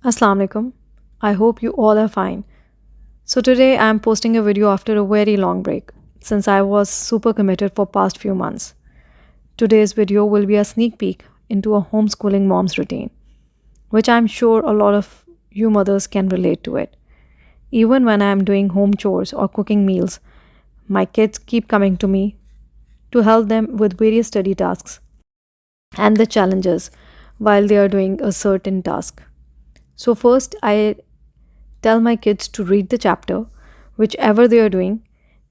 Assalamu alaikum. I hope you all are fine. So today I am posting a video after a very long break since I was super committed for past few months. Today's video will be a sneak peek into a homeschooling mom's routine, which I'm sure a lot of you mothers can relate to it. Even when I am doing home chores or cooking meals, my kids keep coming to me to help them with various study tasks and the challenges while they are doing a certain task. So, first, I tell my kids to read the chapter, whichever they are doing,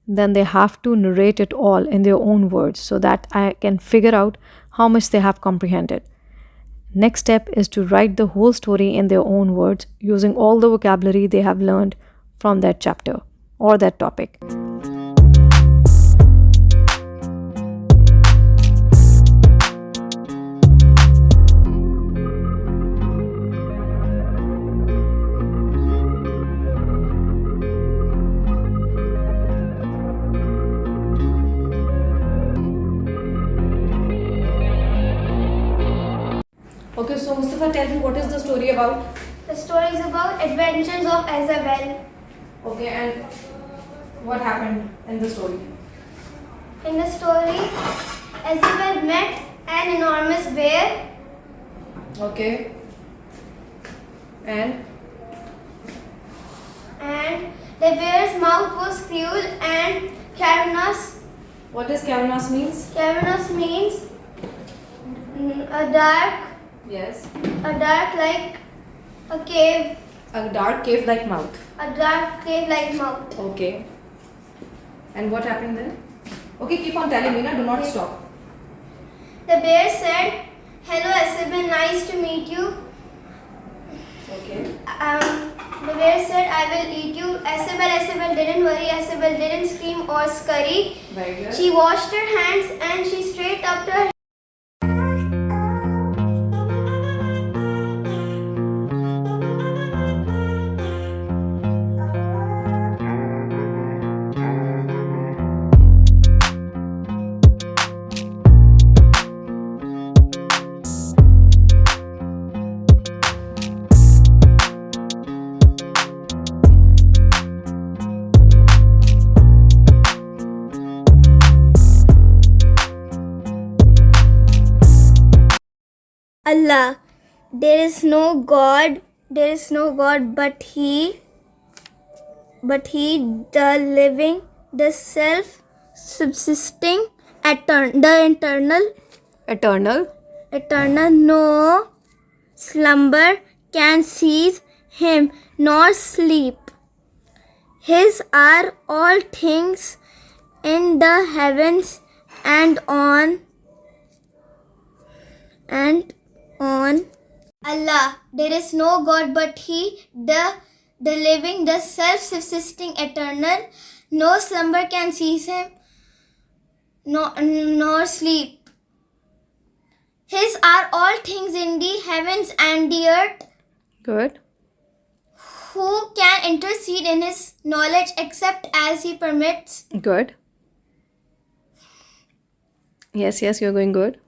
then they have to narrate it all in their own words so that I can figure out how much they have comprehended. Next step is to write the whole story in their own words using all the vocabulary they have learned from that chapter or that topic. Okay, so Mustafa, tell me what is the story about? The story is about adventures of Isabel. Okay, and what happened in the story? In the story, Isabel met an enormous bear Okay. And and the bear's mouth was cruel and cavernous. what does cavernous means? Cavernous means a dark Yes. like a cave, A dark cave-like mouth. a dark cave like mouth. Okay. And what happened then? Okay, keep on telling me, na. Do not Okay. stop. The bear said, "Hello Isabel, nice to meet you." Okay. The bear said, "I will eat you." Isabel didn't worry. Isabel didn't scream or scurry. Very good. She washed her hands and she straight up to her. Allah, there is no God but He, the living, the self-subsisting, the Eternal. eternal, no slumber can seize Him, nor sleep. His are all things in the heavens and on. Allah, there is no God but He, the living, the self-subsisting, eternal. No slumber can seize Him, nor sleep. His are all things in the heavens and the earth. Good. Who can intercede in His knowledge except as He permits? Good. Yes, you're going good.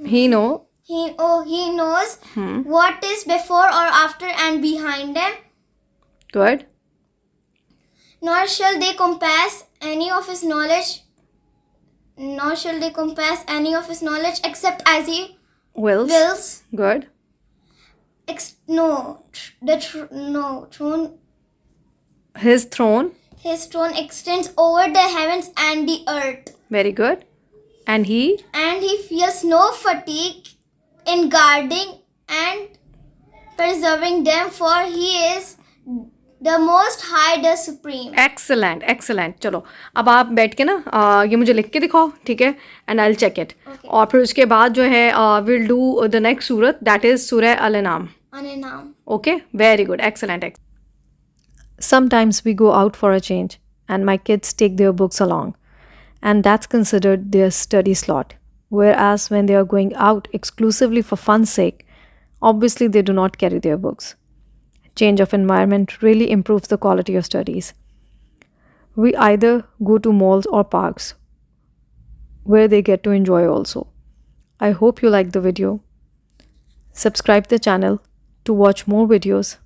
He knows He knows what is before or after and behind them. Good. Nor shall they compass any of His knowledge. Except as He wills. Good. Throne. His throne. His throne extends over the heavens and the earth. Very good. And he? And He feels no fatigue in guarding and preserving them, for He is the Most High, the Supreme. Excellent. चलो अब आप बैठ के ना ये मुझे लिख के दिखाओ, ठीक है, and I will check it. Okay. और फिर उसके बाद जो है विल डू द नेक्स्ट सूरत, दैट इज सूरह अल-अनाम. Ananam. Okay, very good, excellent. Sometimes we go out for a change and my kids take their books along, and that's considered their study slot. Whereas when they are going out exclusively for fun's sake, obviously they do not carry their books. Change of environment really improves the quality of studies. We either go to malls or parks where they get to enjoy also. I hope you like the video. Subscribe the channel to watch more videos.